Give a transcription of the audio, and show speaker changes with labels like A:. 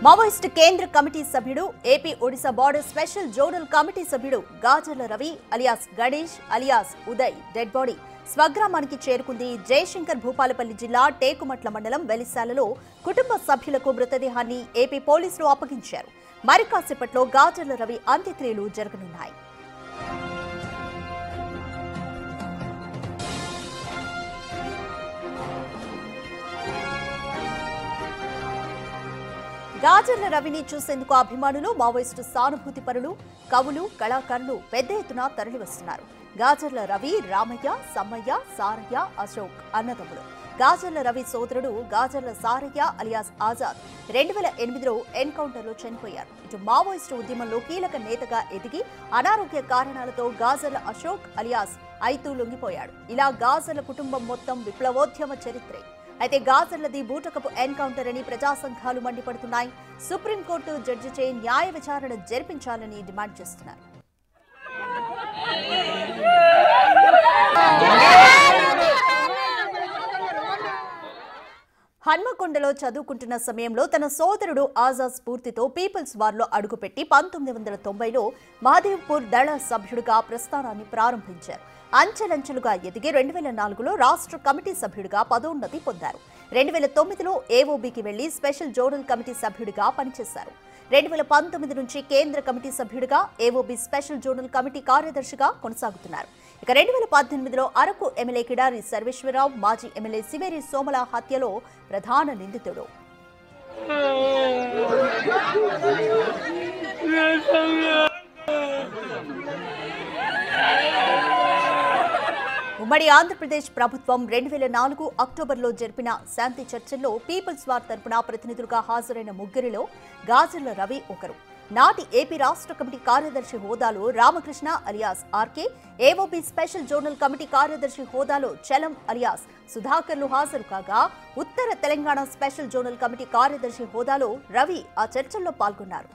A: Maoist కేంద్ర committee సభ్యుడు AP Odisha border special zonal committee సభ్యుడు Gajarla Ravi alias Ganesh alias Uday dead body స్వగ్రామానికి చేరుకుంది. జయశంకర్ భూపాలపల్లి జిల్లా టేకుమట్ల మండలం వెలిశాలలో కుటుంబ సభ్యులకు మృతదేహాన్ని ఏపీ పోలీసులు అప్పగించారు. మరి కాసేపట్లో గాజర్ల రవి అంత్యక్రియలు జరగనున్నాయి. గాజర్ల రవిని చూసేందుకు అభిమానులు, మావోయిస్టు సానుభూతి పరులు, కవులు, కళాకారులు పెద్ద ఎత్తున తరలివస్తున్నారు. గాజర్ల రవి రామయ్య, సమ్మయ్య, సారయ్య, అశోక్ అన్నదమ్ములు. గాజర్ల రవి సోదరుడు గాజర్ల సారయ్య అలియాస్ ఆజాద్ 2008లో ఎన్కౌంటర్లో చనిపోయారు. ఇటు మావోయిస్టు ఉద్యమంలో కీలక నేతగా ఎదిగి అనారోగ్య కారణాలతో గాజర్ల అశోక్ అలియాస్ ఐతూ లొంగిపోయాడు. ఇలా గాజర్ల కుటుంబం మొత్తం విప్లవోద్యమ చరిత్రే. అయితే గాజర్లది బూటకపు ఎన్కౌంటర్ అని ప్రజా సంఘాలు మండిపడుతున్నాయి. సుప్రీంకోర్టు జడ్జిచే న్యాయ విచారణ జరిపించాలని డిమాండ్ చేస్తున్నారు. హన్మకొండలో చదువుకుంటున్న సమయంలో తన సోదరుడు ఆజాద్ స్ఫూర్తితో పీపుల్స్ వార్లో అడుగుపెట్టి 1990లో మహదేవ్పూర్ దళ సభ్యుడిగా ప్రస్థానాన్ని ప్రారంభించారు. అంచెలంచెలుగా ఎదిగి 2004లో రాష్ట్ర కమిటీ సభ్యుడిగా పదోన్నతి పొందారు. 2009లో ఏఓబీకి వెళ్లి స్పెషల్ జోనల్ కమిటీ సభ్యుడిగా పనిచేశారు. 2019 నుంచి కేంద్ర కమిటీ సభ్యుడిగా ఏఓబీ స్పెషల్ జోనల్ కమిటీ కార్యదర్శిగా కొనసాగుతున్నారు. ఇక 2018లో అరకు ఎమ్మెల్యే కిడారి సర్వేశ్వరరావు, మాజీ ఎమ్మెల్యే సివేరి సోమల హత్యలో ప్రధాన నిందితుడు. ఉమ్మడి ఆంధ్రప్రదేశ్ ప్రభుత్వం 2004 అక్టోబర్లో జరిపిన శాంతి చర్చల్లో పీపుల్స్ వార్ తరపున ప్రతినిధులుగా హాజరైన ముగ్గురిలో గాజర్ల రవి ఒకరు. నాటి ఏపీ రాష్ట్ర కమిటీ కార్యదర్శి హోదాలో Ramakrishna alias RK, AOB special zonal committee కార్యదర్శి హోదాలో చలం అలియాస్ సుధాకర్లు హాజరు కాగా, ఉత్తర తెలంగాణ స్పెషల్ జోనల్ కమిటీ కార్యదర్శి హోదాలో రవి ఆ చర్చల్లో పాల్గొన్నారు.